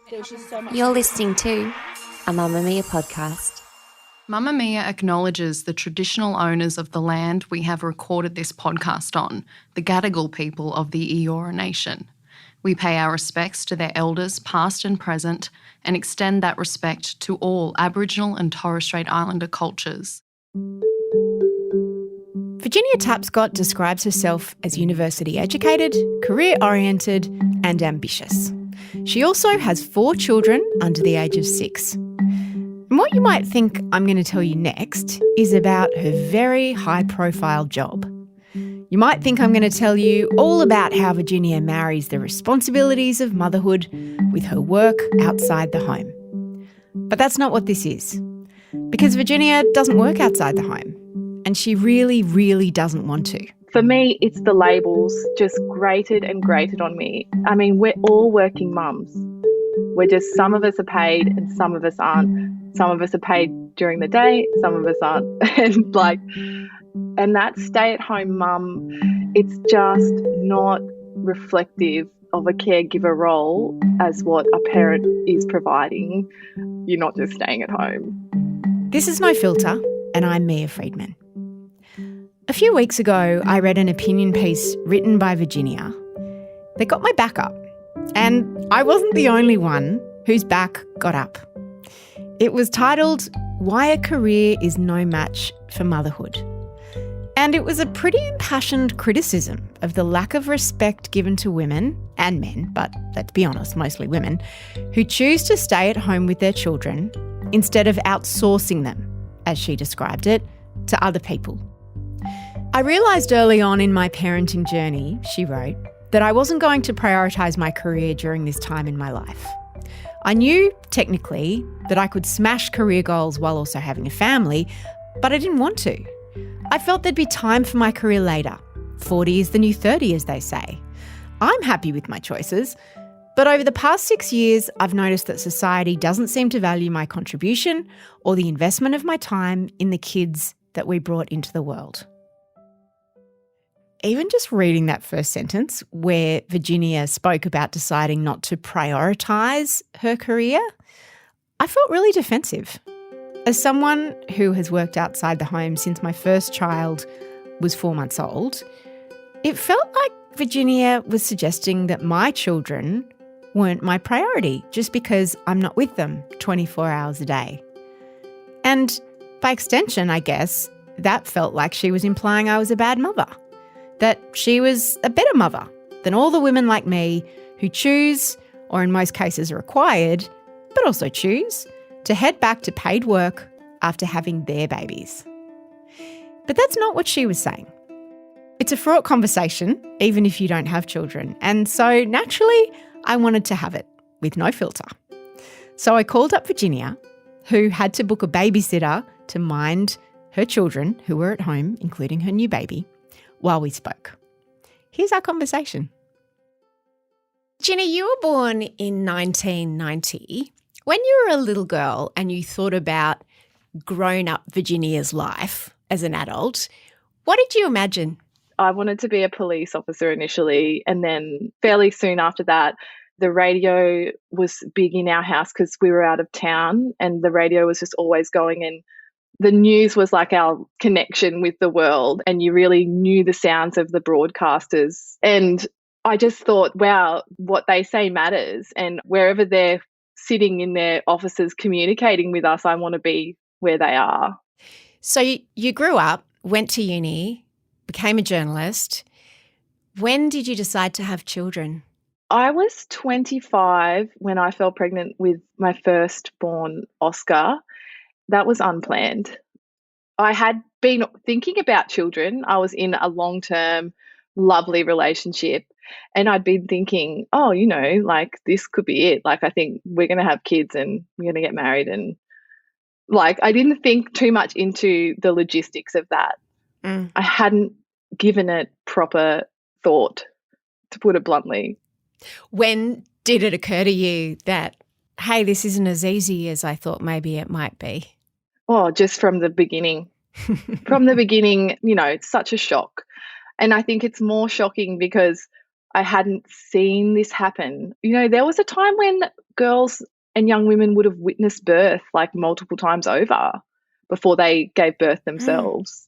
There's just so much. You're listening to a Mamamia podcast. Mamamia acknowledges the traditional owners of the land we have recorded this podcast on, the Gadigal people of the Eora Nation. We pay our respects to their elders, past and present, and extend that respect to all Aboriginal and Torres Strait Islander cultures. Virginia Tapscott describes herself as university educated, career-oriented and ambitious. She also has 4 children under the age of 6. And what you might think I'm going to tell you next is about her very high-profile job. You might think I'm going to tell you all about how Virginia marries the responsibilities of motherhood with her work outside the home. But that's not what this is. Because Virginia doesn't work outside the home. And she really, really doesn't want to. For me, it's the labels just grated and grated on me. I mean, we're all working mums. We're just, some of us are paid and some of us aren't. Some of us are paid during the day, some of us aren't. And that stay-at-home mum, it's just not reflective of a caregiver role as what a parent is providing. You're not just staying at home. This is No Filter, and I'm Mia Friedman. A few weeks ago, I read an opinion piece written by Virginia that got my back up. And I wasn't the only one whose back got up. It was titled, "Why a Career is No Match for Motherhood." And it was a pretty impassioned criticism of the lack of respect given to women and men, but let's be honest, mostly women, who choose to stay at home with their children instead of outsourcing them, as she described it, to other people. I realised early on in my parenting journey, she wrote, that I wasn't going to prioritise my career during this time in my life. I knew, technically, that I could smash career goals while also having a family, but I didn't want to. I felt there'd be time for my career later. 40 is the new 30, as they say. I'm happy with my choices, but over the past 6 years, I've noticed that society doesn't seem to value my contribution or the investment of my time in the kids that we brought into the world. Even just reading that first sentence where Virginia spoke about deciding not to prioritise her career, I felt really defensive. As someone who has worked outside the home since my first child was 4 months old, it felt like Virginia was suggesting that my children weren't my priority just because I'm not with them 24 hours a day. And by extension, I guess, that felt like she was implying I was a bad mother. That she was a better mother than all the women like me who choose, or in most cases are required, but also choose, to head back to paid work after having their babies. But that's not what she was saying. It's a fraught conversation, even if you don't have children, and so naturally I wanted to have it with no filter. So I called up Virginia, who had to book a babysitter to mind her children who were at home, including her new baby, while we spoke. Here's our conversation. Virginia, you were born in 1990. When you were a little girl and you thought about grown-up Virginia's life as an adult, what did you imagine? I wanted to be a police officer initially, and then fairly soon after that, the radio was big in our house because we were out of town and the radio was just always going, and the news was like our connection with the world, and you really knew the sounds of the broadcasters. And I just thought, wow, what they say matters. And wherever they're sitting in their offices communicating with us, I want to be where they are. So you grew up, went to uni, became a journalist. When did you decide to have children? I was 25 when I fell pregnant with my firstborn, Oscar. That was unplanned. I had been thinking about children. I was in a long-term, lovely relationship, and I'd been thinking, oh, like this could be it. Like I think we're going to have kids and we're going to get married, and like I didn't think too much into the logistics of that. I hadn't given it proper thought, to put it bluntly. When did it occur to you that, hey, this isn't as easy as I thought maybe it might be? Oh, just from the beginning. From the beginning, it's such a shock. And I think it's more shocking because I hadn't seen this happen. You know, there was a time when girls and young women would have witnessed birth like multiple times over before they gave birth themselves.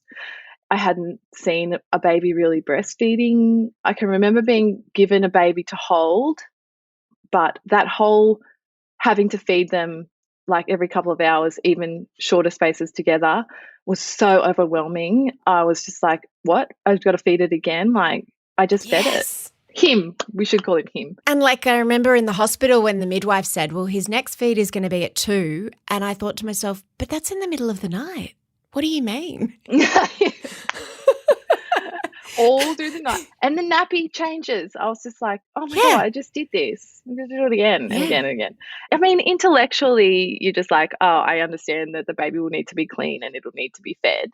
I hadn't seen a baby really breastfeeding. I can remember being given a baby to hold, but that whole having to feed them like every couple of hours, even shorter spaces together, was so overwhelming. I was just like, what? I've got to feed it again? Like, I just fed it. Him. We should call him him. And like I remember in the hospital when the midwife said, well, his next feed is going to be at 2. And I thought to myself, but that's in the middle of the night. What do you mean? All through the night. And the nappy changes. I was just like, oh my God, I just did this. I'm going to do it again and again and again. I mean, intellectually, you're just like, oh, I understand that the baby will need to be clean and it'll need to be fed.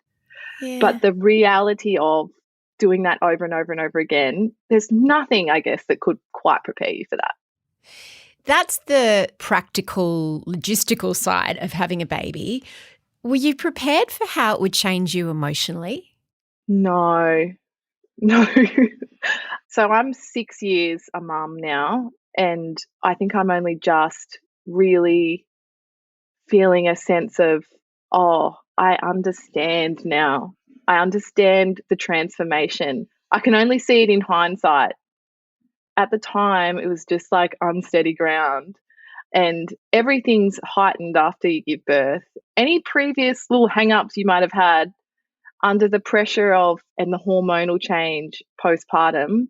Yeah. But the reality of doing that over and over and over again, there's nothing, I guess, that could quite prepare you for that. That's the practical, logistical side of having a baby. Were you prepared for how it would change you emotionally? No. So I'm 6 years a mum now, and I think I'm only just really feeling a sense of, oh, I understand now. I understand the transformation. I can only see it in hindsight. At the time, it was just like unsteady ground, and everything's heightened after you give birth. Any previous little hang-ups you might have had under the pressure of and the hormonal change postpartum,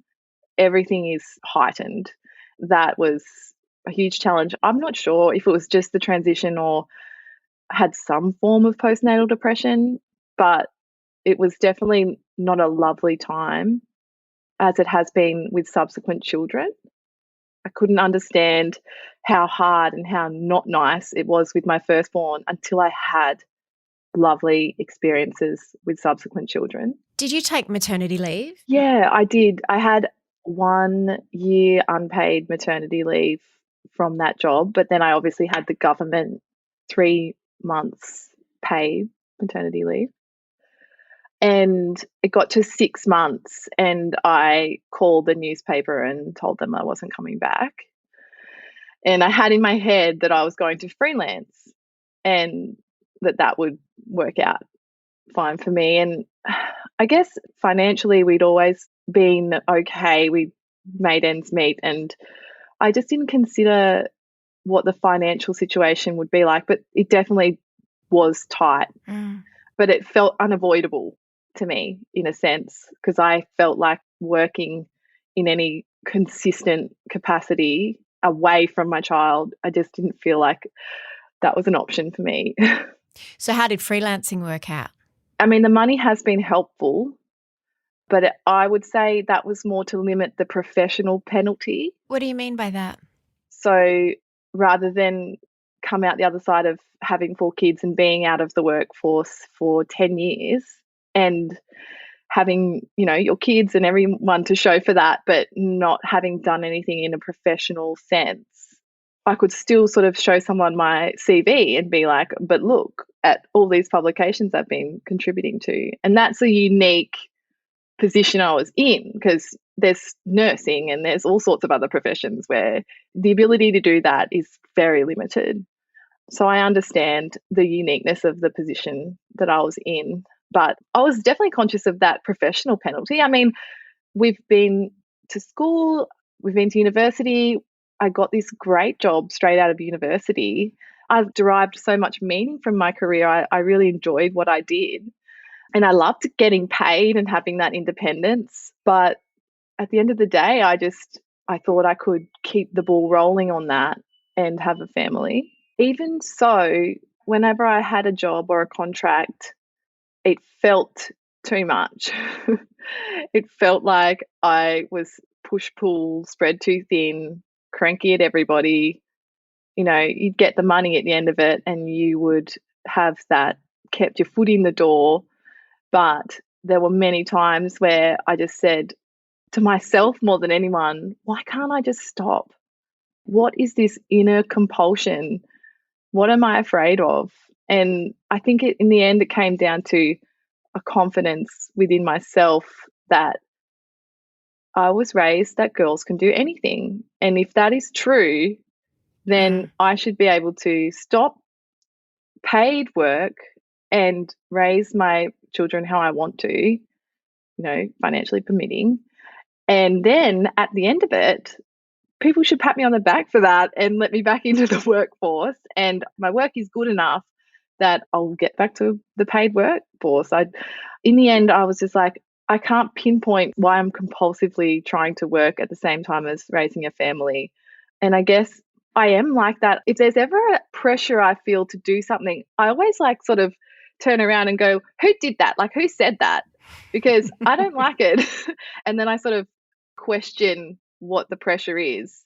everything is heightened. That was a huge challenge. I'm not sure if it was just the transition or had some form of postnatal depression, but it was definitely not a lovely time, as it has been with subsequent children. I couldn't understand how hard and how not nice it was with my firstborn until I had lovely experiences with subsequent children. Did you take maternity leave? Yeah, I did. I had 1 year unpaid maternity leave from that job, but then I obviously had the government 3 months paid maternity leave. And it got to 6 months and I called the newspaper and told them I wasn't coming back. And I had in my head that I was going to freelance and that would work out fine for me. And I guess financially we'd always been okay. We made ends meet, and I just didn't consider what the financial situation would be like, but it definitely was tight. But it felt unavoidable to me in a sense, because I felt like working in any consistent capacity away from my child, I just didn't feel like that was an option for me. So how did freelancing work out? I mean, the money has been helpful, but I would say that was more to limit the professional penalty. What do you mean by that? So rather than come out the other side of having 4 kids and being out of the workforce for 10 years and having, you know, your kids and everyone to show for that, but not having done anything in a professional sense, I could still sort of show someone my CV and be like, but look at all these publications I've been contributing to. And that's a unique position I was in, because there's nursing and there's all sorts of other professions where the ability to do that is very limited. So I understand the uniqueness of the position that I was in, but I was definitely conscious of that professional penalty. I mean, we've been to school, we've been to university. I got this great job straight out of university. I've derived so much meaning from my career. I really enjoyed what I did. And I loved getting paid and having that independence. But at the end of the day, I thought I could keep the ball rolling on that and have a family. Even so, whenever I had a job or a contract, it felt too much. It felt like I was push-pull, spread too thin, cranky at everybody. You know, you'd get the money at the end of it and you would have that kept your foot in the door. But there were many times where I just said to myself more than anyone, why can't I just stop? What is this inner compulsion? What am I afraid of? And I think in the end, it came down to a confidence within myself that I was raised that girls can do anything. And if that is true, then I should be able to stop paid work and raise my children how I want to, financially permitting. And then at the end of it, people should pat me on the back for that and let me back into the workforce. And my work is good enough that I'll get back to the paid workforce. In the end, I was just like, I can't pinpoint why I'm compulsively trying to work at the same time as raising a family. And I guess I am like that. If there's ever a pressure I feel to do something, I always sort of turn around and go, who did that? Who said that? Because I don't like it. And then I sort of question what the pressure is.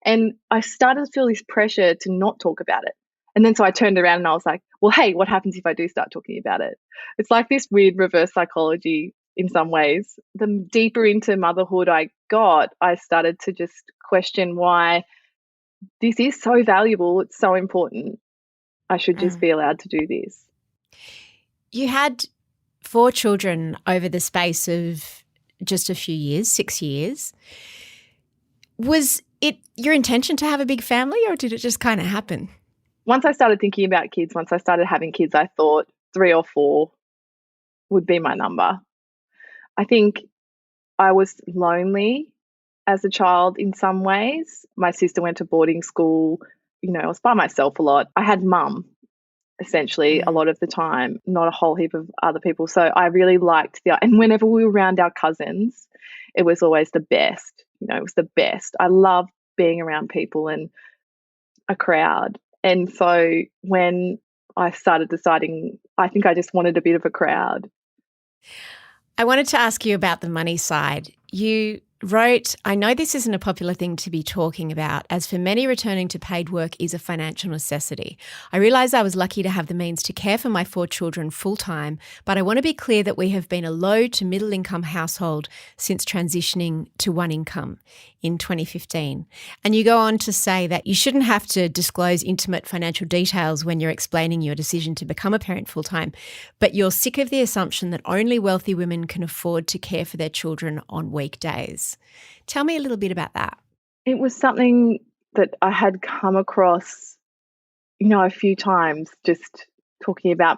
And I started to feel this pressure to not talk about it. And then so I turned around and I was like, well, hey, what happens if I do start talking about it? It's like this weird reverse psychology in some ways. The deeper into motherhood I got, I started to just question why this is so valuable. It's so important. I should just be allowed to do this. You had 4 children over the space of just a few years, 6 years. Was it your intention to have a big family, or did it just kind of happen? Once I started thinking about kids, once I started having kids, I thought 3 or 4 would be my number. I think I was lonely as a child in some ways. My sister went to boarding school. I was by myself a lot. I had mum, essentially, a lot of the time, not a whole heap of other people. So I really liked and whenever we were around our cousins, it was always the best. It was the best. I loved being around people and a crowd. And so when I started deciding, I think I just wanted a bit of a crowd. I wanted to ask you about the money side. You wrote, I know this isn't a popular thing to be talking about, as for many returning to paid work is a financial necessity. I realise I was lucky to have the means to care for my 4 children full-time, but I want to be clear that we have been a low to middle income household since transitioning to one income in 2015. And you go on to say that you shouldn't have to disclose intimate financial details when you're explaining your decision to become a parent full-time, but you're sick of the assumption that only wealthy women can afford to care for their children on weekdays. Tell me a little bit about that. It was something that I had come across, a few times, just talking about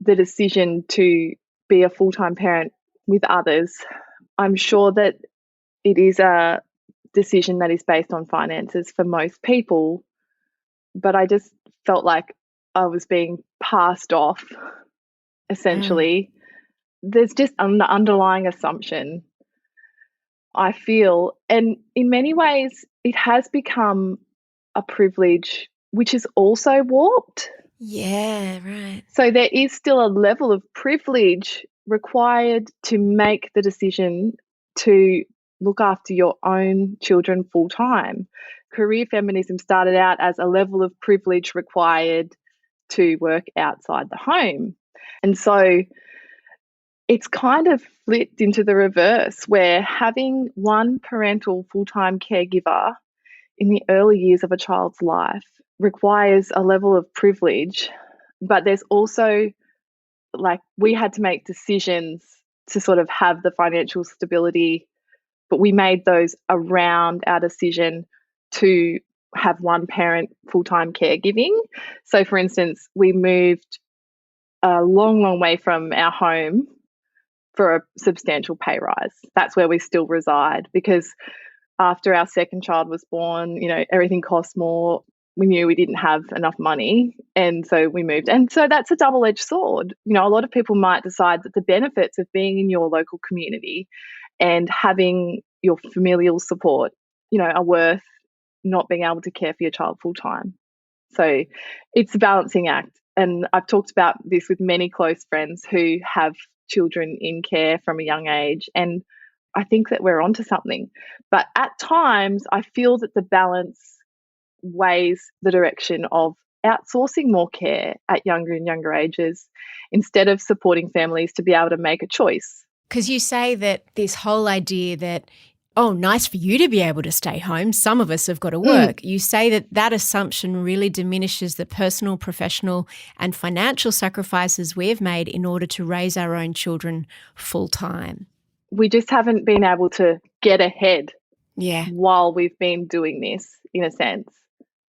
the decision to be a full-time parent with others. I'm sure that it is a decision that is based on finances for most people, but I just felt like I was being passed off, essentially. There's just an underlying assumption, I feel, and in many ways it has become a privilege which is also warped. Yeah, right. So there is still a level of privilege required to make the decision to look after your own children full time. Career feminism started out as a level of privilege required to work outside the home. And so it's kind of flipped into the reverse, where having one parental full-time caregiver in the early years of a child's life requires a level of privilege, but there's also, we had to make decisions to sort of have the financial stability, but we made those around our decision to have one parent full-time caregiving. So, for instance, we moved a long, long way from our home for a substantial pay rise. That's where we still reside, because after our second child was born, everything cost more. We knew we didn't have enough money, and so we moved. And so that's a double-edged sword. A lot of people might decide that the benefits of being in your local community and having your familial support, are worth not being able to care for your child full-time. So it's a balancing act. And I've talked about this with many close friends who have children in care from a young age, and I think that we're onto something. But at times I feel that the balance weighs the direction of outsourcing more care at younger and younger ages instead of supporting families to be able to make a choice. Because you say that this whole idea that, oh, nice for you to be able to stay home, some of us have got to work. You say that that assumption really diminishes the personal, professional and financial sacrifices we have made in order to raise our own children full time. we just haven't been able to get ahead Yeah. while we've been doing this, in a sense.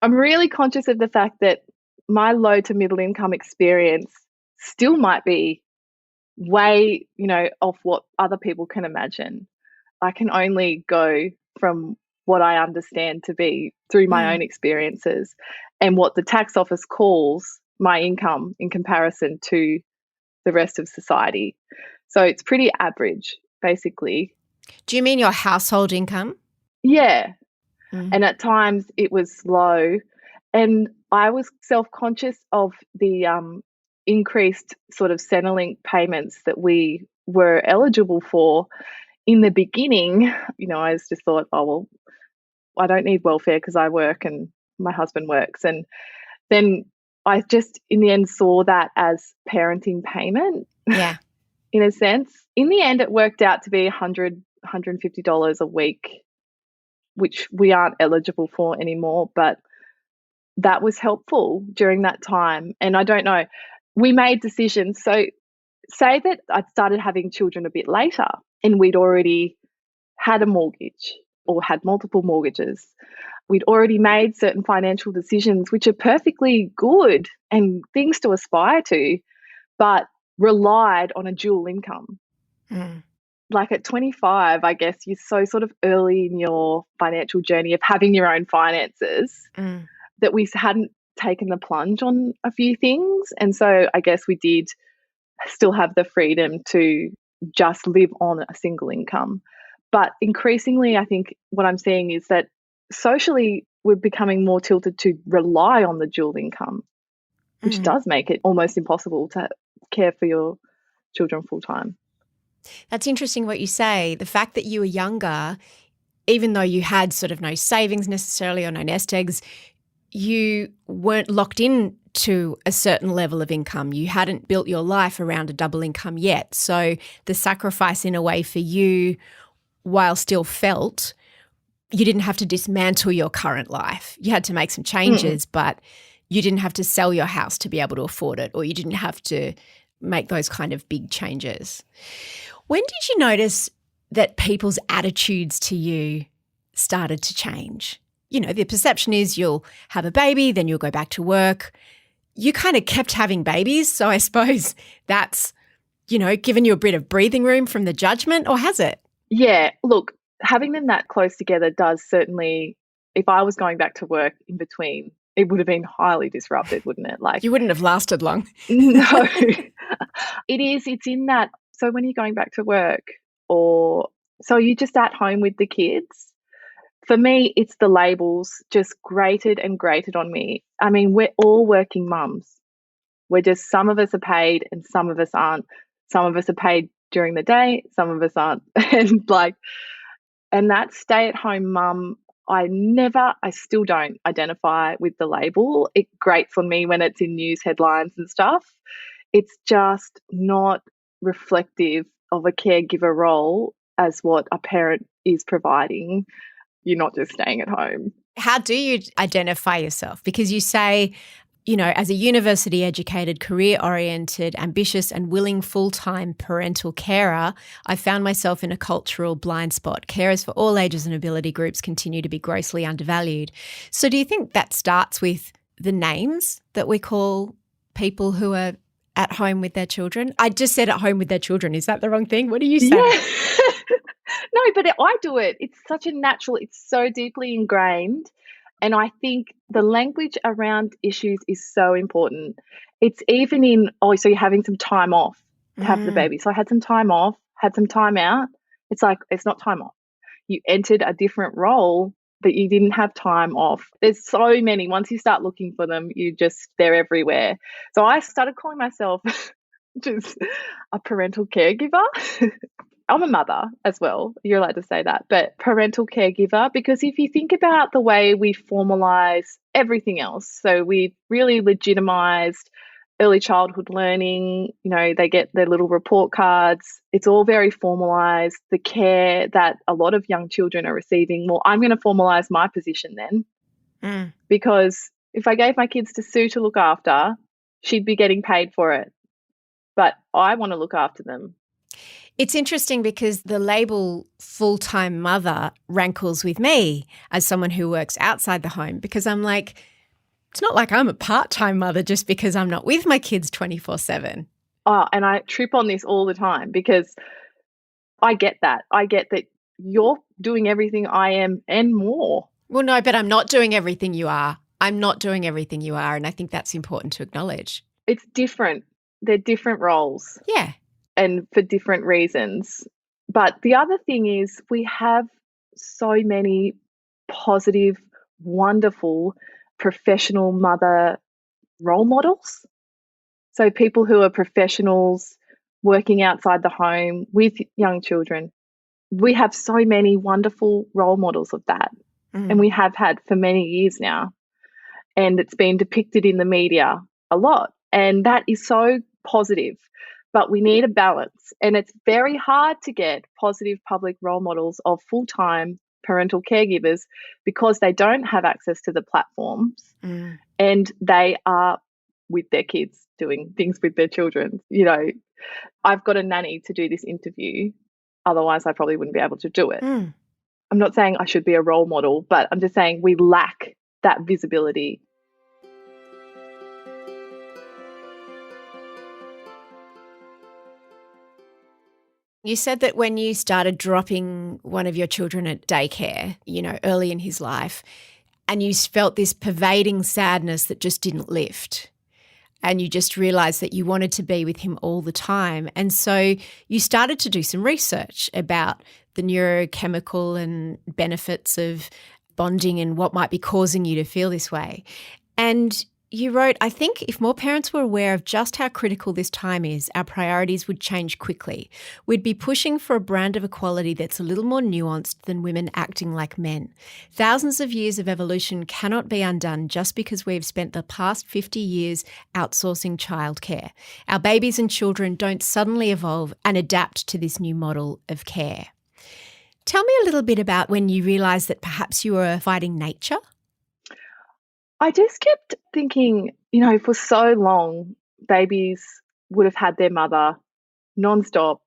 I'm really conscious of the fact that my low to middle income experience still might be way, off what other people can imagine. I can only go from what I understand to be through my own experiences and what the tax office calls my income in comparison to the rest of society. So it's pretty average, basically. Do you mean your household income? Yeah. And at times it was low. And I was self-conscious of the increased sort of Centrelink payments that we were eligible for. In the beginning, I just thought, oh, well, I don't need welfare because I work and my husband works. And then I just, in the end, saw that as parenting payment. Yeah. In a sense. In the end, it worked out to be $100, $150 a week, which we aren't eligible for anymore. But that was helpful during that time. And I don't know, we made decisions. So say that I started having children a bit later and we'd already had a mortgage or had multiple mortgages. We'd already made certain financial decisions, which are perfectly good and things to aspire to, but relied on a dual income. Like at 25, I guess you're so sort of early in your financial journey of having your own finances that we hadn't taken the plunge on a few things. And so I guess we did still have the freedom to just live on a single income. But increasingly, I think what I'm seeing is that socially we're becoming more tilted to rely on the dual income, which does make it almost impossible to care for your children full time. That's interesting what you say. The fact that you were younger, even though you had sort of no savings necessarily or no nest eggs, you weren't locked in to a certain level of income. You hadn't built your life around a double income yet. So the sacrifice in a way for you, while still felt, you didn't have to dismantle your current life. You had to make some changes, but you didn't have to sell your house to be able to afford it, or you didn't have to make those kind of big changes. When did you notice that people's attitudes to you started to change? The perception is you'll have a baby, then you'll go back to work. You kind of kept having babies, so I suppose that's, given you a bit of breathing room from the judgment, or has it? Yeah, look, having them that close together does certainly, if I was going back to work in between, it would have been highly disrupted, wouldn't it? Like, you wouldn't have lasted long. No, it's in that. So when you're going back to work, or so you're just at home with the kids, for me, it's the labels just grated and grated on me. I mean, we're all working mums. We're just, some of us are paid and some of us aren't. Some of us are paid during the day, some of us aren't. And that stay-at-home mum, I still don't identify with the label. It grates on me when it's in news headlines and stuff. It's just not reflective of a caregiver role as what a parent is providing. You're not just staying at home. How do you identify yourself? Because you say, as a university-educated, career-oriented, ambitious and willing full-time parental carer, I found myself in a cultural blind spot. Carers for all ages and ability groups continue to be grossly undervalued. So do you think that starts with the names that we call people who are at home with their children? I just said at home with their children. Is that the wrong thing? What do you say? Yeah. No, but I do it. It's such a natural, it's so deeply ingrained. And I think the language around issues is so important. It's even in, so you're having some time off to have the baby. So I had some time off, had some time out. It's like, it's not time off. You entered a different role, but you didn't have time off. There's so many. Once you start looking for them, they're everywhere. So I started calling myself just a parental caregiver. I'm a mother as well. You're allowed to say that, but parental caregiver, because if you think about the way we formalize everything else, so we really legitimized early childhood learning, they get their little report cards. It's all very formalized. The care that a lot of young children are receiving, well, I'm going to formalize my position then, because if I gave my kids to Sue to look after, she'd be getting paid for it. But I want to look after them. It's interesting because the label full-time mother rankles with me as someone who works outside the home, because I'm like, it's not like I'm a part-time mother just because I'm not with my kids 24/7. Oh, and I trip on this all the time because I get that. I get that you're doing everything I am and more. Well, no, but I'm not doing everything you are. I'm not doing everything you are, and I think that's important to acknowledge. It's different. They're different roles. Yeah. And for different reasons. But the other thing is we have so many positive, wonderful, professional mother role models. So people who are professionals working outside the home with young children. We have so many wonderful role models of that. And we have had for many years now. And it's been depicted in the media a lot. And that is so positive. But we need a balance. And it's very hard to get positive public role models of full-time parental caregivers because they don't have access to the platforms and they are with their kids doing things with their children. You know, I've got a nanny to do this interview. Otherwise, I probably wouldn't be able to do it. I'm not saying I should be a role model, but I'm just saying we lack that visibility. You said that when you started dropping one of your children at daycare, you know, early in his life, and you felt this pervading sadness that just didn't lift, and you just realised that you wanted to be with him all the time. And so you started to do some research about the neurochemical and benefits of bonding and what might be causing you to feel this way. And you wrote, I think if more parents were aware of just how critical this time is, our priorities would change quickly. We'd be pushing for a brand of equality that's a little more nuanced than women acting like men. Thousands of years of evolution cannot be undone just because we've spent the past 50 years outsourcing childcare. Our babies and children don't suddenly evolve and adapt to this new model of care. Tell me a little bit about when you realised that perhaps you were fighting nature. I just kept thinking, you know, for so long, babies would have had their mother nonstop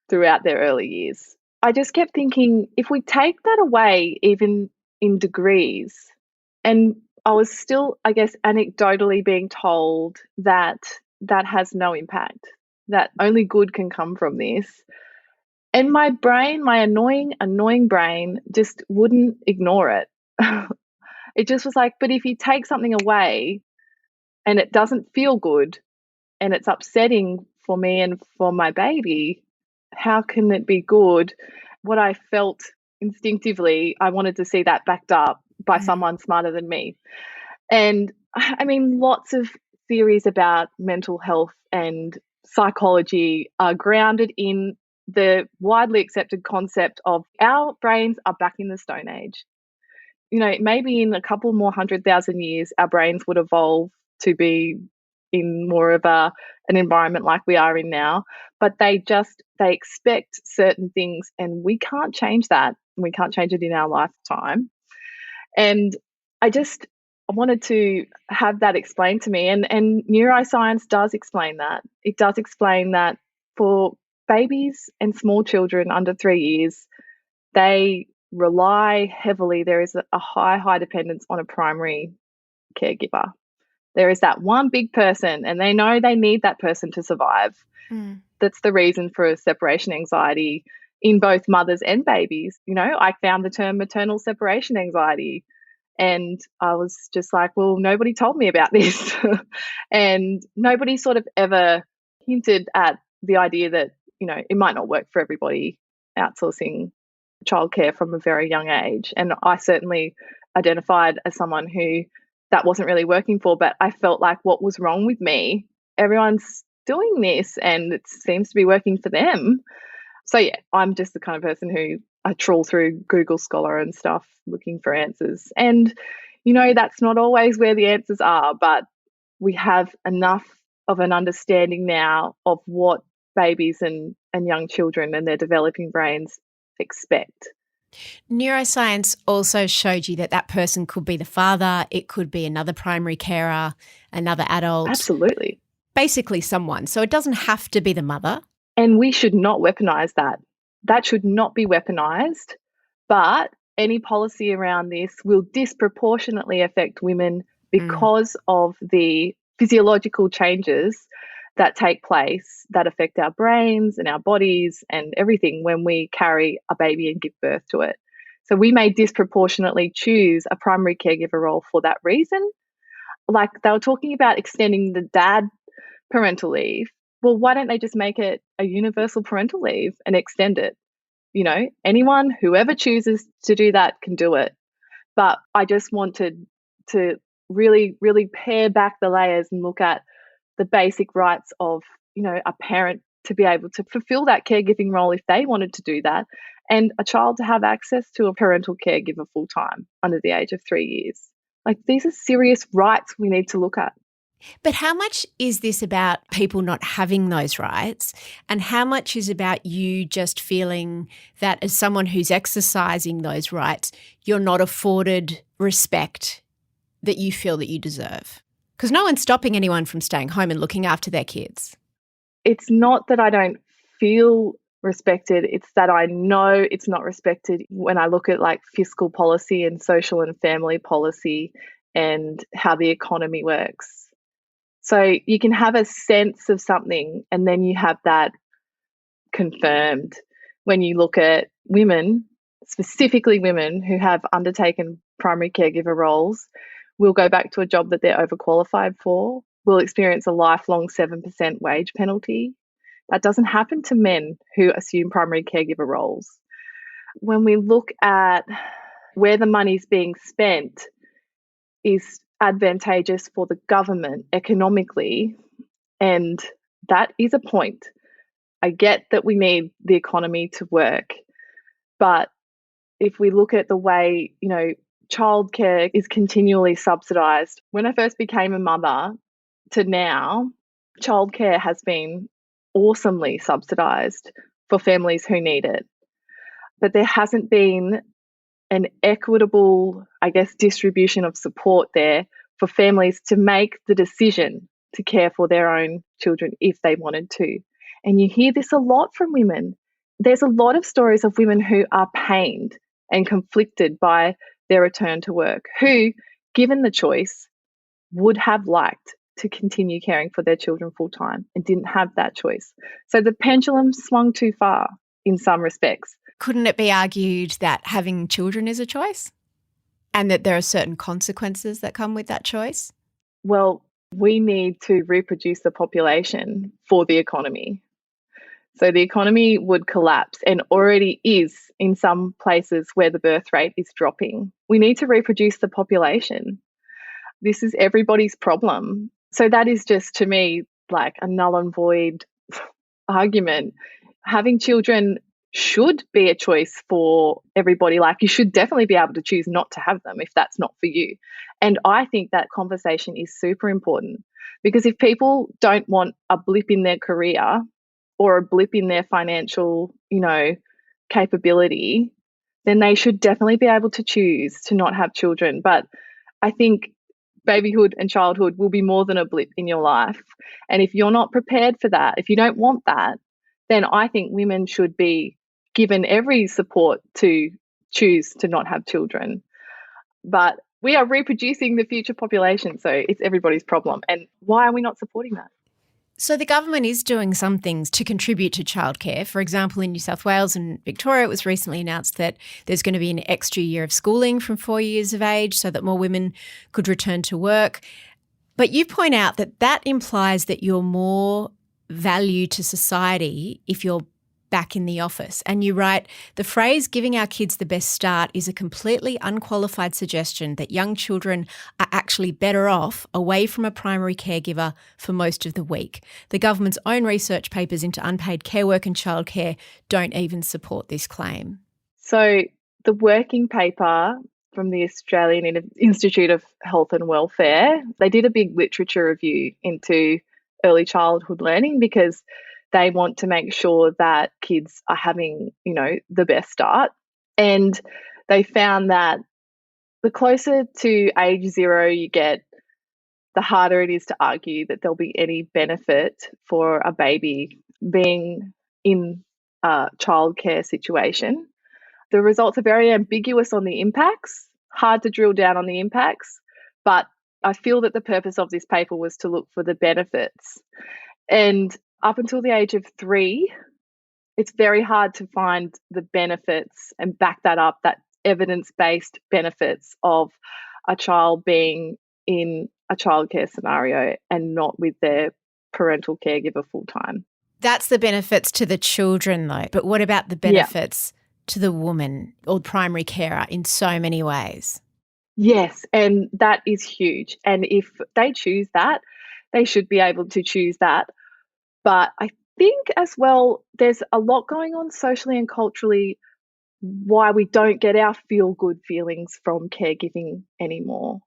throughout their early years. I just kept thinking, if we take that away, even in degrees, and I was still, I guess, anecdotally being told that that has no impact, that only good can come from this. And my brain, my annoying brain, just wouldn't ignore it. It just was like, but if you take something away and it doesn't feel good and it's upsetting for me and for my baby, how can it be good? What I felt instinctively, I wanted to see that backed up by someone smarter than me. And I mean, lots of theories about mental health and psychology are grounded in the widely accepted concept of our brains are back in the Stone Age. You know, maybe in a couple more 100,000 years, our brains would evolve to be in more of an environment like we are in now. But they expect certain things, and we can't change that. We can't change it in our lifetime. And I wanted to have that explained to me. And neuroscience does explain that. It does explain that for babies and small children under 3 years, they rely heavily. There is a high dependence on a primary caregiver. There is that one big person, and they know they need that person to survive. That's the reason for separation anxiety in both mothers and babies. You know, I found the term maternal separation anxiety, and I was just like, well, nobody told me about this. And nobody sort of ever hinted at the idea that, you know, it might not work for everybody outsourcing childcare from a very young age. And I certainly identified as someone who that wasn't really working for, but I felt like, what was wrong with me? Everyone's doing this and it seems to be working for them. So yeah, I'm just the kind of person who I trawl through Google Scholar and stuff looking for answers. And, you know, that's not always where the answers are, but we have enough of an understanding now of what babies and young children and their developing brains expect. Neuroscience also showed you that person could be the father, it could be another primary carer, another adult. Absolutely. Basically someone. So it doesn't have to be the mother. And we should not weaponise that. That should not be weaponised. But any policy around this will disproportionately affect women because of the physiological changes that take place that affect our brains and our bodies and everything when we carry a baby and give birth to it. So we may disproportionately choose a primary caregiver role for that reason. Like they were talking about extending the dad parental leave. Well, why don't they just make it a universal parental leave and extend it? You know, anyone, whoever chooses to do that can do it. But I just wanted to really, really pare back the layers and look at the basic rights of, you know, a parent to be able to fulfill that caregiving role if they wanted to do that, and a child to have access to a parental caregiver full time under the age of 3 years. Like, these are serious rights we need to look at. But how much is this about people not having those rights, and how much is about you just feeling that as someone who's exercising those rights, you're not afforded respect that you feel that you deserve? Because no one's stopping anyone from staying home and looking after their kids. It's not that I don't feel respected, it's that I know it's not respected when I look at like fiscal policy and social and family policy and how the economy works. So you can have a sense of something and then you have that confirmed when you look at women, specifically women who have undertaken primary caregiver roles, will go back to a job that they're overqualified for, will experience a lifelong 7% wage penalty. That doesn't happen to men who assume primary caregiver roles. When we look at where the money's being spent is advantageous for the government economically, and that is a point. I get that we need the economy to work, but if we look at the way, you know, childcare is continually subsidised. When I first became a mother to now, childcare has been awesomely subsidised for families who need it. But there hasn't been an equitable, I guess, distribution of support there for families to make the decision to care for their own children if they wanted to. And you hear this a lot from women. There's a lot of stories of women who are pained and conflicted by their return to work, who, given the choice, would have liked to continue caring for their children full time and didn't have that choice. So the pendulum swung too far in some respects. Couldn't it be argued that having children is a choice and that there are certain consequences that come with that choice? Well, we need to reproduce the population for the economy. So the economy would collapse and already is in some places where the birth rate is dropping. We need to reproduce the population. This is everybody's problem. So that is just, to me, like a null and void argument. Having children should be a choice for everybody. Like, you should definitely be able to choose not to have them if that's not for you. And I think that conversation is super important, because if people don't want a blip in their career or a blip in their financial, you know, capability, then they should definitely be able to choose to not have children. But I think babyhood and childhood will be more than a blip in your life. And if you're not prepared for that, if you don't want that, then I think women should be given every support to choose to not have children. But we are reproducing the future population, so it's everybody's problem. And why are we not supporting that? So the government is doing some things to contribute to childcare. For example, in New South Wales and Victoria, it was recently announced that there's going to be an extra year of schooling from 4 years of age so that more women could return to work. But you point out that that implies that you're more value to society if you're back in the office. And you write, the phrase giving our kids the best start is a completely unqualified suggestion that young children are actually better off away from a primary caregiver for most of the week. The government's own research papers into unpaid care work and childcare don't even support this claim. So the working paper from the Australian Institute of Health and Welfare, they did a big literature review into early childhood learning because they want to make sure that kids are having, you know, the best start. And they found that the closer to age 0 you get, the harder it is to argue that there'll be any benefit for a baby being in a childcare situation. The results are very ambiguous on the impacts, hard to drill down on the impacts, but I feel that the purpose of this paper was to look for the benefits. And up until the age of 3, it's very hard to find the benefits and back that up, that evidence-based benefits of a child being in a childcare scenario and not with their parental caregiver full-time. That's the benefits to the children though, but what about the benefits to the woman or primary carer in so many ways? Yes, and that is huge. And if they choose that, they should be able to choose that. But I think as well, there's a lot going on socially and culturally why we don't get our feel-good feelings from caregiving anymore.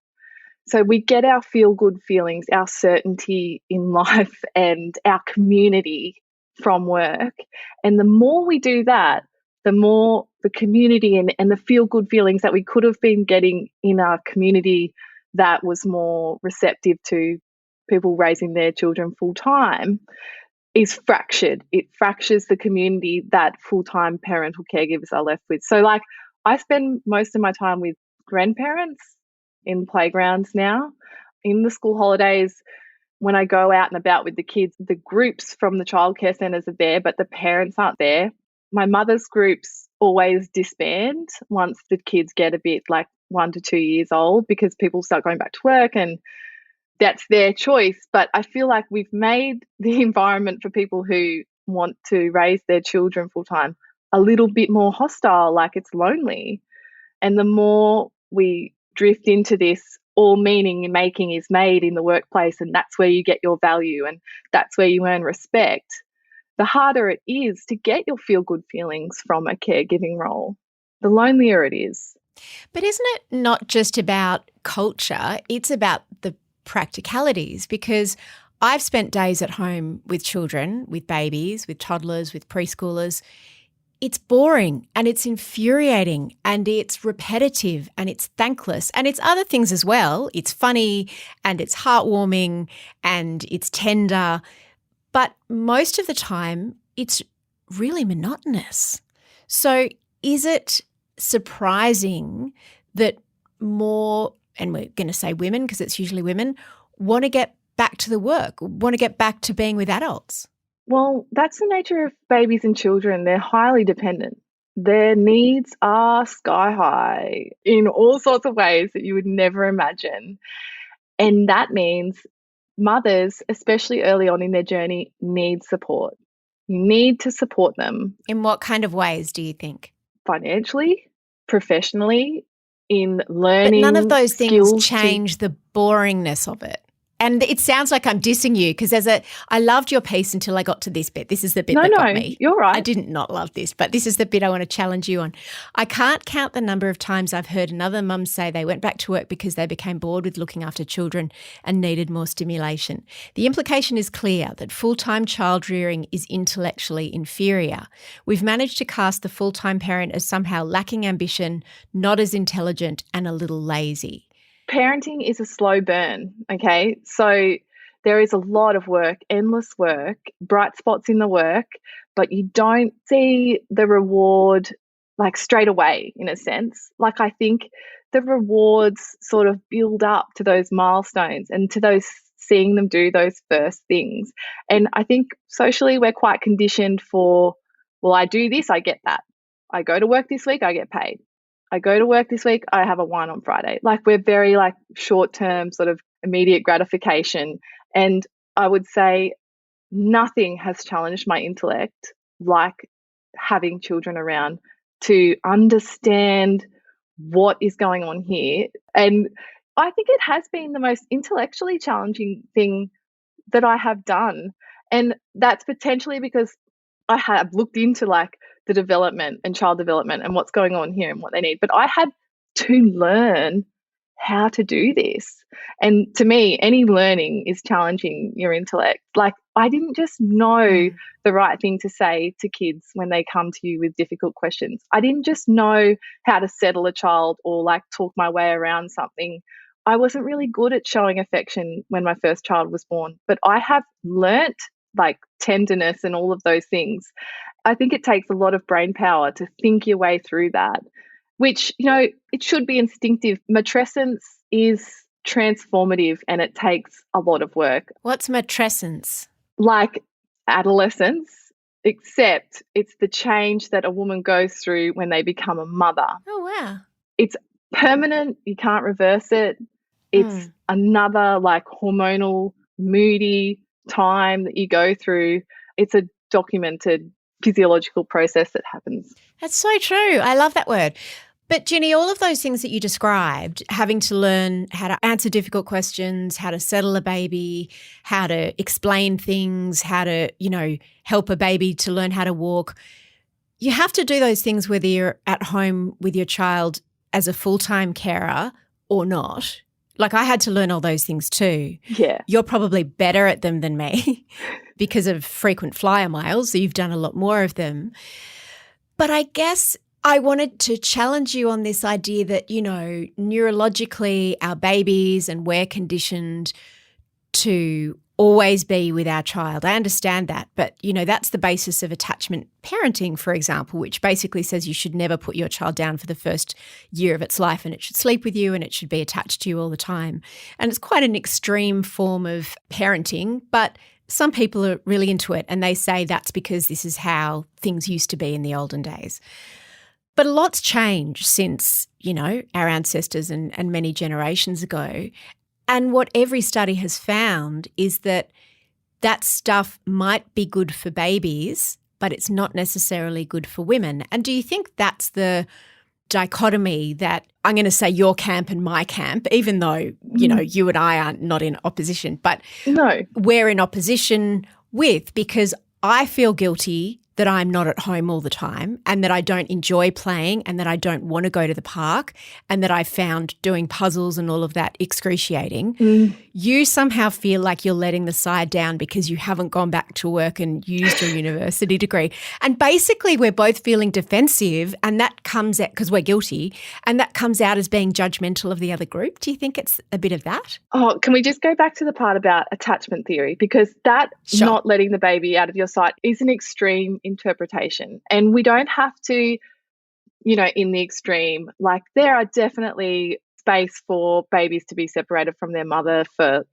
So we get our feel-good feelings, our certainty in life and our community from work. And the more we do that, the more the community and the feel-good feelings that we could have been getting in our community that was more receptive to people raising their children full-time is fractured. It fractures the community that full-time parental caregivers are left with. So like I spend most of my time with grandparents in playgrounds now. In the school holidays, when I go out and about with the kids, the groups from the childcare centres are there, but the parents aren't there. My mother's groups always disband once the kids get a bit like 1 to 2 years old because people start going back to work and that's their choice. But I feel like we've made the environment for people who want to raise their children full-time a little bit more hostile, like it's lonely. And the more we drift into this, all meaning making is made in the workplace and that's where you get your value and that's where you earn respect, the harder it is to get your feel-good feelings from a caregiving role, the lonelier it is. But isn't it not just about culture, it's about the practicalities? Because I've spent days at home with children, with babies, with toddlers, with preschoolers. It's boring and it's infuriating and it's repetitive and it's thankless and it's other things as well. It's funny and it's heartwarming and it's tender. But most of the time, it's really monotonous. So is it surprising that more, and we're going to say women because it's usually women, want to get back to the work, want to get back to being with adults? Well, that's the nature of babies and children. They're highly dependent. Their needs are sky high in all sorts of ways that you would never imagine. And that means mothers, especially early on in their journey, need support. You need to support them. In what kind of ways do you think? Financially, professionally, in learning. But none of those things change the boringness of it. And it sounds like I'm dissing you because I loved your piece until I got to this bit. This is the bit that got me. You're right. I didn't not love this, but this is the bit I want to challenge you on. I can't count the number of times I've heard another mum say they went back to work because they became bored with looking after children and needed more stimulation. The implication is clear that full-time child rearing is intellectually inferior. We've managed to cast the full-time parent as somehow lacking ambition, not as intelligent and a little lazy. Parenting is a slow burn, okay? So there is a lot of work, endless work, bright spots in the work, but you don't see the reward like straight away in a sense. Like I think the rewards sort of build up to those milestones and to those seeing them do those first things. And I think socially we're quite conditioned for, well, I do this, I get that. I go to work this week, I get paid. I go to work this week, I have a wine on Friday. Like we're very like short-term sort of immediate gratification. And I would say nothing has challenged my intellect like having children around to understand what is going on here. And I think it has been the most intellectually challenging thing that I have done. And that's potentially because I have looked into like the development and child development and what's going on here and what they need. But I had to learn how to do this. And to me, any learning is challenging your intellect. Like I didn't just know the right thing to say to kids when they come to you with difficult questions. I didn't just know how to settle a child or like talk my way around something. I wasn't really good at showing affection when my first child was born, but I have learnt like tenderness and all of those things. I think it takes a lot of brain power to think your way through that, which, it should be instinctive. Matrescence is transformative and it takes a lot of work. What's matrescence? Like adolescence, except it's the change that a woman goes through when they become a mother. Oh, wow. It's permanent. You can't reverse it. It's another like hormonal, moody time that you go through. It's a documented physiological process that happens. That's so true. I love that word. But Ginny, all of those things that you described, having to learn how to answer difficult questions, how to settle a baby, how to explain things, how to, help a baby to learn how to walk, you have to do those things whether you're at home with your child as a full-time carer or not. Like I had to learn all those things too. Yeah. You're probably better at them than me because of frequent flyer miles, so you've done a lot more of them. But I guess I wanted to challenge you on this idea that, neurologically our babies and we're conditioned to always be with our child. I understand that, but, that's the basis of attachment parenting, for example, which basically says you should never put your child down for the first year of its life and it should sleep with you and it should be attached to you all the time. And it's quite an extreme form of parenting, but some people are really into it and they say that's because this is how things used to be in the olden days. But a lot's changed since, our ancestors and many generations ago. And what every study has found is that stuff might be good for babies, but it's not necessarily good for women. And do you think that's the dichotomy that I'm going to say your camp and my camp, even though, you and I are not in opposition, but no, we're in opposition with, because I feel guilty that I'm not at home all the time and that I don't enjoy playing and that I don't want to go to the park and that I found doing puzzles and all of that excruciating. You somehow feel like you're letting the side down because you haven't gone back to work and used your university degree. And basically we're both feeling defensive and that comes out because we're guilty and that comes out as being judgmental of the other group. Do you think it's a bit of that? Oh, can we just go back to the part about attachment theory? Because that not letting the baby out of your sight is an extreme interpretation. And we don't have to, in the extreme, like there are definitely space for babies to be separated from their mother for,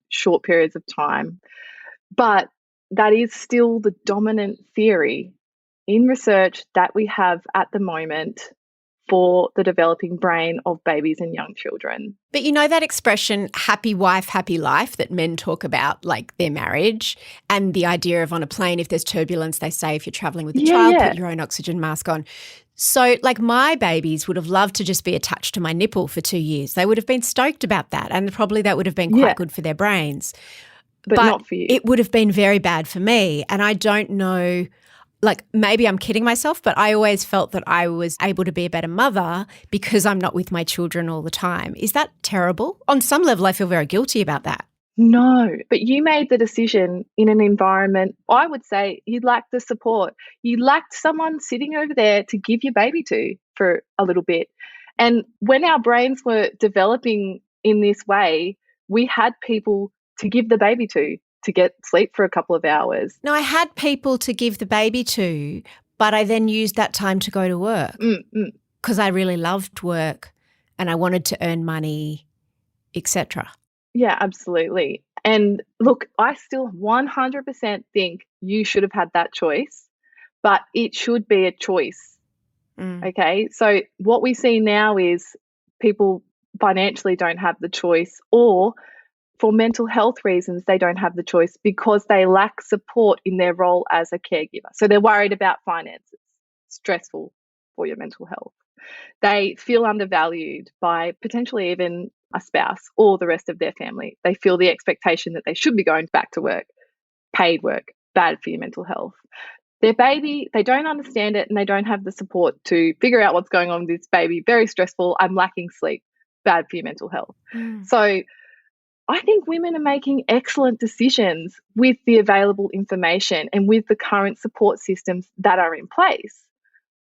short periods of time. But that is still the dominant theory in research that we have at the moment for the developing brain of babies and young children. But that expression, happy wife, happy life, that men talk about, like their marriage, and the idea of on a plane, if there's turbulence, they say if you're traveling with a child, put your own oxygen mask on. So like my babies would have loved to just be attached to my nipple for 2 years. They would have been stoked about that and probably that would have been quite good for their brains. But not for you. It would have been very bad for me. And I don't know, like maybe I'm kidding myself, but I always felt that I was able to be a better mother because I'm not with my children all the time. Is that terrible? On some level, I feel very guilty about that. No, but you made the decision in an environment, I would say you lacked the support. You lacked someone sitting over there to give your baby to for a little bit. And when our brains were developing in this way, we had people to give the baby to get sleep for a couple of hours. No, I had people to give the baby to, but I then used that time to go to work because I really loved work and I wanted to earn money, etc. Yeah, absolutely. And look, I still 100% think you should have had that choice, but it should be a choice. Okay, so what we see now is people financially don't have the choice, or for mental health reasons, they don't have the choice because they lack support in their role as a caregiver. So they're worried about finances, stressful for your mental health. They feel undervalued by potentially even a spouse or the rest of their family. They feel the expectation that they should be going back to work, paid work, bad for your mental health. Their baby, they don't understand it and they don't have the support to figure out what's going on with this baby. Very stressful. I'm lacking sleep, bad for your mental health. So I think women are making excellent decisions with the available information and with the current support systems that are in place,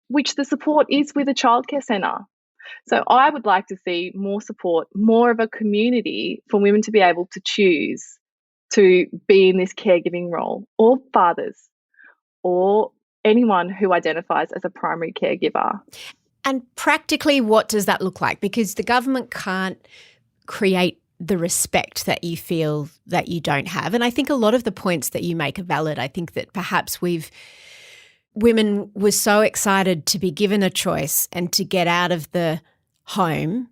which the support is with a childcare centre. So I would like to see more support, more of a community for women to be able to choose to be in this caregiving role, or fathers, or anyone who identifies as a primary caregiver. And practically, what does that look like? Because the government can't create the respect that you feel that you don't have. And I think a lot of the points that you make are valid. I think that perhaps women were so excited to be given a choice and to get out of the home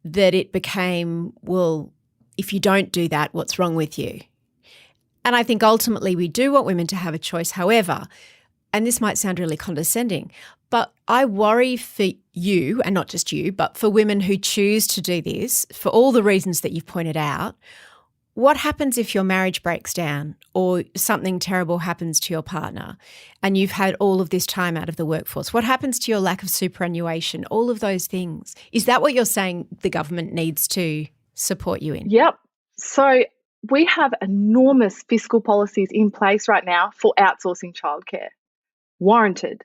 that it became, well, if you don't do that, what's wrong with you? And I think ultimately we do want women to have a choice. However, and this might sound really condescending, but I worry for you, and not just you, but for women who choose to do this for all the reasons that you've pointed out. What happens if your marriage breaks down or something terrible happens to your partner and you've had all of this time out of the workforce? What happens to your lack of superannuation? All of those things. Is that what you're saying the government needs to support you in? Yep. So we have enormous fiscal policies in place right now for outsourcing childcare. Warranted.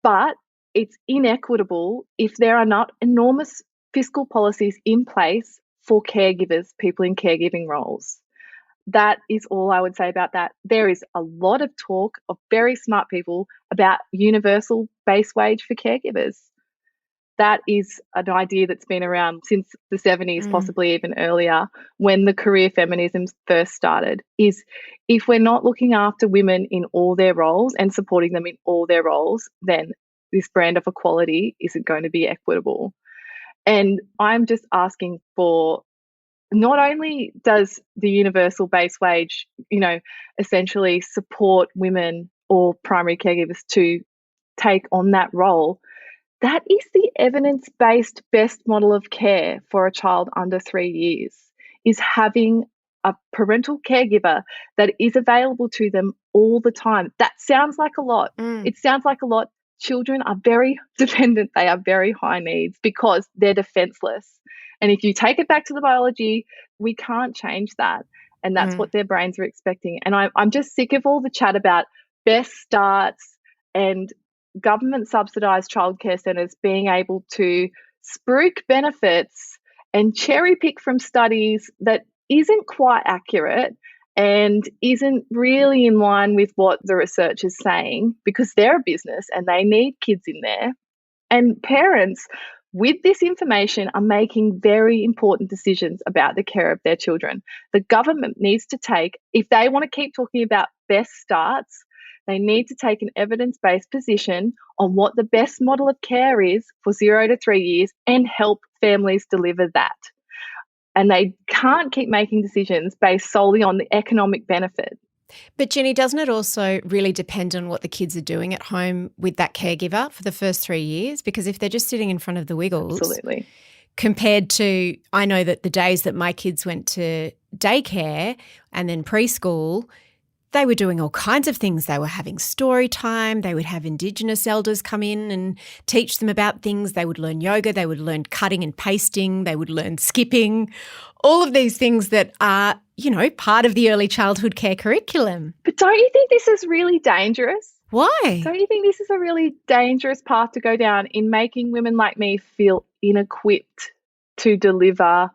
But it's inequitable if there are not enormous fiscal policies in place for caregivers, people in caregiving roles. That is all I would say about that. There is a lot of talk of very smart people about universal base wage for caregivers. That is an idea that's been around since the 70s, possibly even earlier, when the career feminism first started, is if we're not looking after women in all their roles and supporting them in all their roles, then this brand of equality isn't going to be equitable. And I'm just asking for, not only does the universal base wage, essentially support women or primary caregivers to take on that role, that is the evidence-based best model of care for a child under 3 years, is having a parental caregiver that is available to them all the time. That sounds like a lot. It sounds like a lot. Children are very dependent. They are very high needs because they're defenseless. And if you take it back to the biology, we can't change that. And that's what their brains are expecting. And I'm just sick of all the chat about best starts and government subsidised childcare centres being able to spruik benefits and cherry pick from studies that isn't quite accurate and isn't really in line with what the research is saying, because they're a business and they need kids in there. And parents with this information are making very important decisions about the care of their children. The government needs to take, if they want to keep talking about best starts, they need to take an evidence-based position on what the best model of care is for 0 to 3 years and help families deliver that. And they can't keep making decisions based solely on the economic benefit. But Jenny, doesn't it also really depend on what the kids are doing at home with that caregiver for the first 3 years? Because if they're just sitting in front of the Wiggles, absolutely, compared to, I know that the days that my kids went to daycare and then preschool, they were doing all kinds of things. They were having story time. They would have Indigenous elders come in and teach them about things. They would learn yoga. They would learn cutting and pasting. They would learn skipping, all of these things that are, part of the early childhood care curriculum. But don't you think this is really dangerous? Why? Don't you think this is a really dangerous path to go down in making women like me feel inequipped to deliver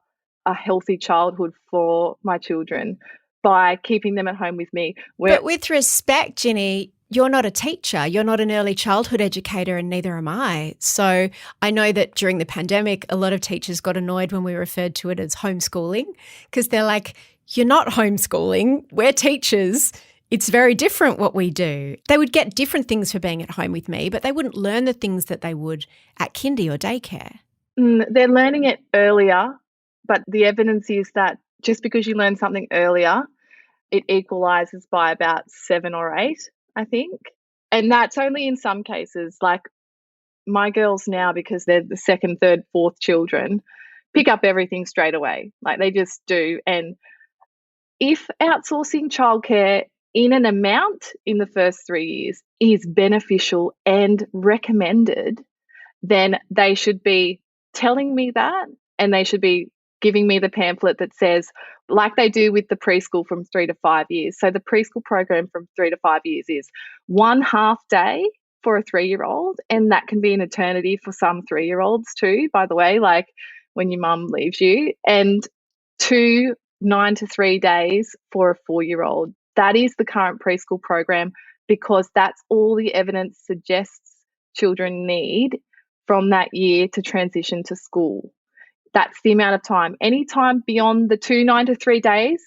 a healthy childhood for my children by keeping them at home with me? But with respect, Jenny, you're not a teacher. You're not an early childhood educator, and neither am I. So I know that during the pandemic, a lot of teachers got annoyed when we referred to it as homeschooling, because they're like, you're not homeschooling. We're teachers. It's very different what we do. They would get different things for being at home with me, but they wouldn't learn the things that they would at kindy or daycare. They're learning it earlier, but the evidence is that just because you learn something earlier, it equalises by about 7 or 8, I think. And that's only in some cases. Like my girls now, because they're the 2nd, 3rd, 4th children, pick up everything straight away. Like they just do. And if outsourcing childcare in an amount in the first 3 years is beneficial and recommended, then they should be telling me that, and they should be giving me the pamphlet that says, like they do with the preschool from 3 to 5 years. So the preschool program from 3 to 5 years is 1 half day for a 3-year-old, and that can be an eternity for some 3-year-olds too, by the way, like when your mum leaves you, and 2 9 to 3 days for a 4-year-old. That is the current preschool program because that's all the evidence suggests children need from that year to transition to school. That's the amount of time. Any time beyond the 9 to 3 days,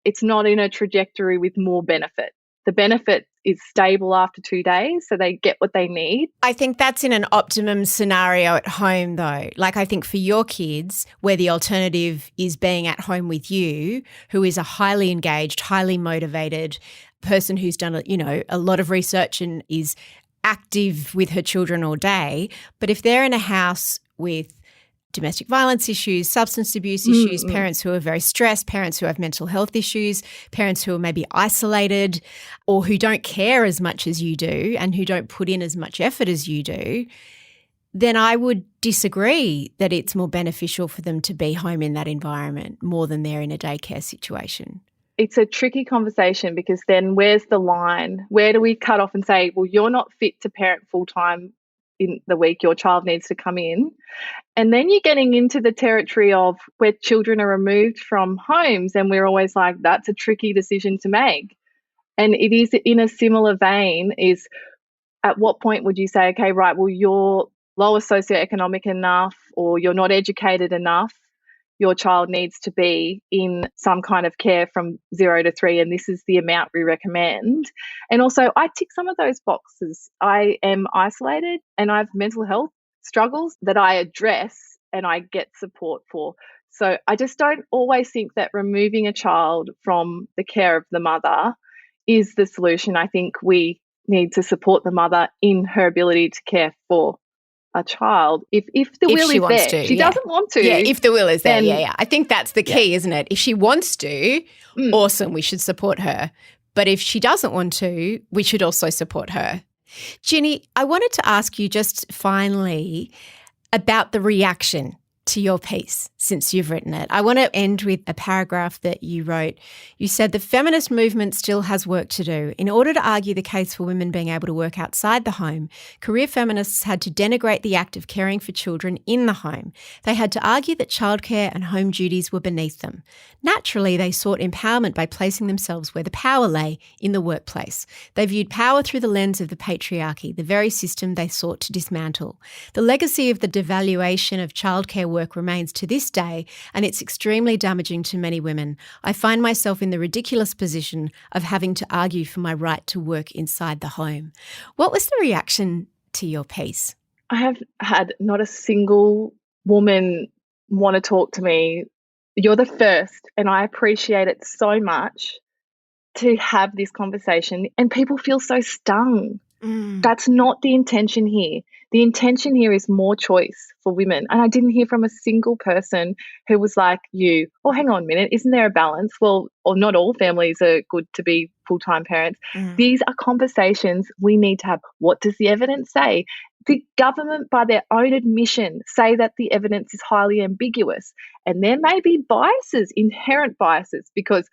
it's not in a trajectory with more benefit. The benefit is stable after 2 days, so they get what they need. I think that's in an optimum scenario at home, though. Like, I think for your kids, where the alternative is being at home with you, who is a highly engaged, highly motivated person who's done, a lot of research and is active with her children all day. But if they're in a house with domestic violence issues, substance abuse issues, parents who are very stressed, parents who have mental health issues, parents who are maybe isolated or who don't care as much as you do and who don't put in as much effort as you do, then I would disagree that it's more beneficial for them to be home in that environment more than they're in a daycare situation. It's a tricky conversation because then where's the line? Where do we cut off and say, well, you're not fit to parent full-time in the week, your child needs to come in? And then you're getting into the territory of where children are removed from homes and we're always like, that's a tricky decision to make. And it is in a similar vein is at what point would you say, okay, right, well, you're lower socioeconomic enough or you're not educated enough, your child needs to be in some kind of care from 0 to 3 and this is the amount we recommend. And also I tick some of those boxes. I am isolated and I have mental health struggles that I address and I get support for. So I just don't always think that removing a child from the care of the mother is the solution. I think we need to support the mother in her ability to care for a child if the will is there. To, she doesn't want to. Yeah, if the will is there, yeah. I think that's the key, isn't it? If she wants to, awesome, we should support her. But if she doesn't want to, we should also support her. Ginny, I wanted to ask you just finally about the reaction to your piece since you've written it. I want to end with a paragraph that you wrote. You said the feminist movement still has work to do. In order to argue the case for women being able to work outside the home, career feminists had to denigrate the act of caring for children in the home. They had to argue that childcare and home duties were beneath them. Naturally, they sought empowerment by placing themselves where the power lay, in the workplace. They viewed power through the lens of the patriarchy, the very system they sought to dismantle. The legacy of the devaluation of childcare work remains to this day, and it's extremely damaging to many women. I find myself in the ridiculous position of having to argue for my right to work inside the home. What was the reaction to your piece? I have had not a single woman want to talk to me. You're the first, and I appreciate it so much to have this conversation, and people feel so stung. That's not the intention here. The intention here is more choice for women. And I didn't hear from a single person who was like you, oh, hang on a minute, isn't there a balance? Well, or not all families are good to be full-time parents. These are conversations we need to have. What does the evidence say? The government, by their own admission, say that the evidence is highly ambiguous. And there may be biases, inherent biases, because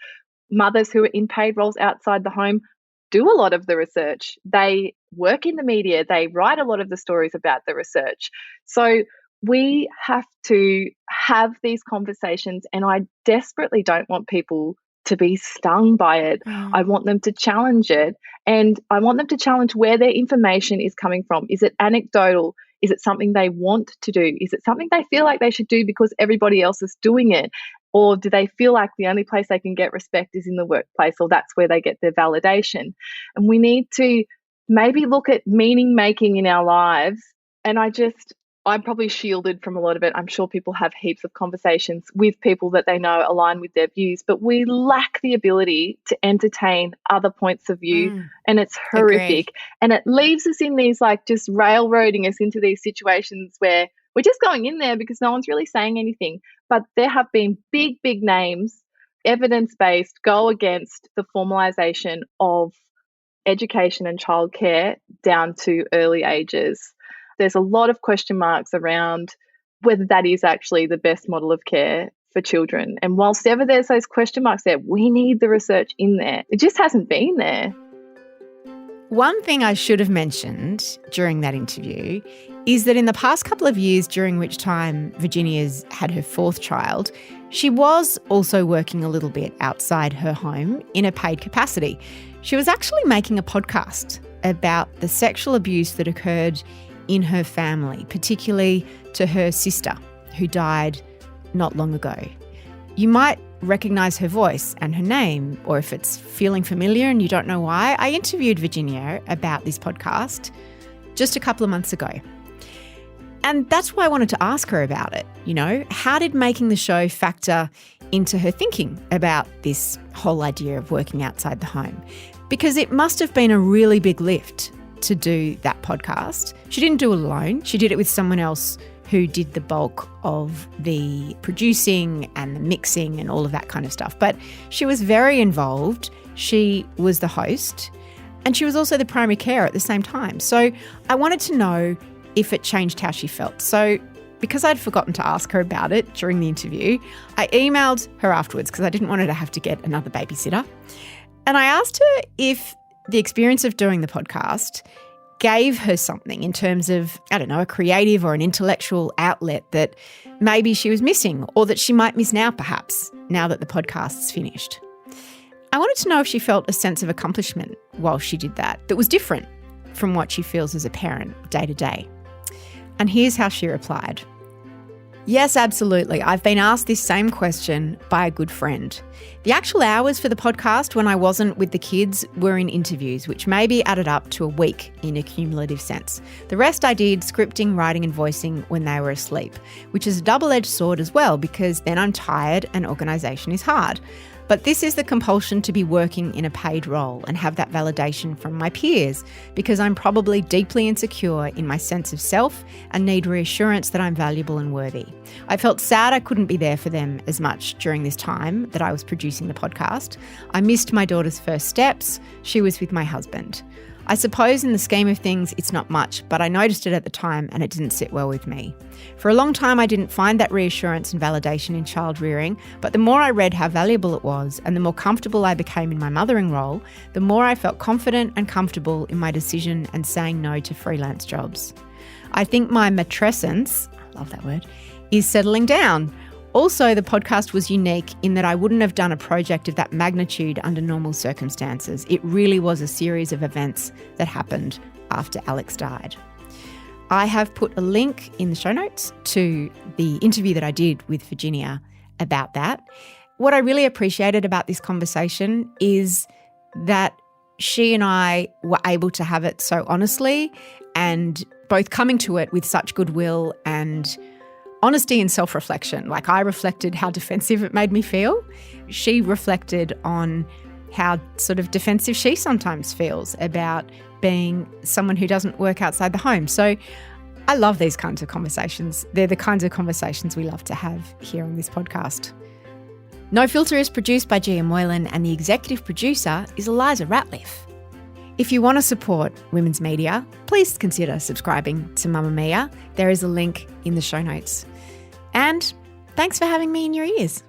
mothers who are in paid roles outside the home do a lot of the research. They work in the media. They write a lot of the stories about the research. So we have to have these conversations, and I desperately don't want people to be stung by it. I want them to challenge it, and I want them to challenge where their information is coming from. Is it anecdotal? Is it something they want to do? Is it something they feel like they should do because everybody else is doing it? Or do they feel like the only place they can get respect is in the workplace, or that's where they get their validation? And we need to maybe look at meaning making in our lives. And I'm probably shielded from a lot of it. I'm sure people have heaps of conversations with people that they know align with their views, but we lack the ability to entertain other points of view, and it's horrific. Agreed. And it leaves us in these, like, just railroading us into these situations where we're just going in there because no one's really saying anything. But there have been big, big names, evidence-based, go against the formalisation of education and childcare down to early ages. There's a lot of question marks around whether that is actually the best model of care for children. And whilst ever there's those question marks there, we need the research in there. It just hasn't been there. One thing I should have mentioned during that interview is that in the past couple of years, during which time Virginia's had her fourth child, she was also working a little bit outside her home in a paid capacity. She was actually making a podcast about the sexual abuse that occurred in her family, particularly to her sister, who died not long ago. You might recognise her voice and her name, or if it's feeling familiar and you don't know why, I interviewed Virginia about this podcast just a couple of months ago. And that's why I wanted to ask her about it. You know, how did making the show factor into her thinking about this whole idea of working outside the home? Because it must have been a really big lift to do that podcast. She didn't do it alone. She did it with someone else who did the bulk of the producing and the mixing and all of that kind of stuff. But she was very involved. She was the host and she was also the primary carer at the same time. So I wanted to know if it changed how she felt. So because I'd forgotten to ask her about it during the interview, I emailed her afterwards because I didn't want her to have to get another babysitter. And I asked her if the experience of doing the podcast gave her something in terms of, I don't know, a creative or an intellectual outlet that maybe she was missing or that she might miss now perhaps, now that the podcast's finished. I wanted to know if she felt a sense of accomplishment while she did that was different from what she feels as a parent day to day. And here's how she replied. Yes, absolutely. I've been asked this same question by a good friend. The actual hours for the podcast when I wasn't with the kids were in interviews, which maybe added up to a week in a cumulative sense. The rest I did scripting, writing and voicing when they were asleep, which is a double-edged sword as well because then I'm tired and organisation is hard. But this is the compulsion to be working in a paid role and have that validation from my peers because I'm probably deeply insecure in my sense of self and need reassurance that I'm valuable and worthy. I felt sad I couldn't be there for them as much during this time that I was producing the podcast. I missed my daughter's first steps. She was with my husband. I suppose in the scheme of things, it's not much, but I noticed it at the time and it didn't sit well with me. For a long time, I didn't find that reassurance and validation in child rearing, but the more I read how valuable it was and the more comfortable I became in my mothering role, the more I felt confident and comfortable in my decision and saying no to freelance jobs. I think my matrescence, I love that word, is settling down. Also, the podcast was unique in that I wouldn't have done a project of that magnitude under normal circumstances. It really was a series of events that happened after Alex died. I have put a link in the show notes to the interview that I did with Virginia about that. What I really appreciated about this conversation is that she and I were able to have it so honestly and both coming to it with such goodwill and honesty and self-reflection. Like I reflected how defensive it made me feel. She reflected on how sort of defensive she sometimes feels about being someone who doesn't work outside the home. So I love these kinds of conversations. They're the kinds of conversations we love to have here on this podcast. No Filter is produced by Gia Moylan and the executive producer is Eliza Ratliff. If you want to support women's media, please consider subscribing to Mamamia. There is a link in the show notes. And thanks for having me in your ears.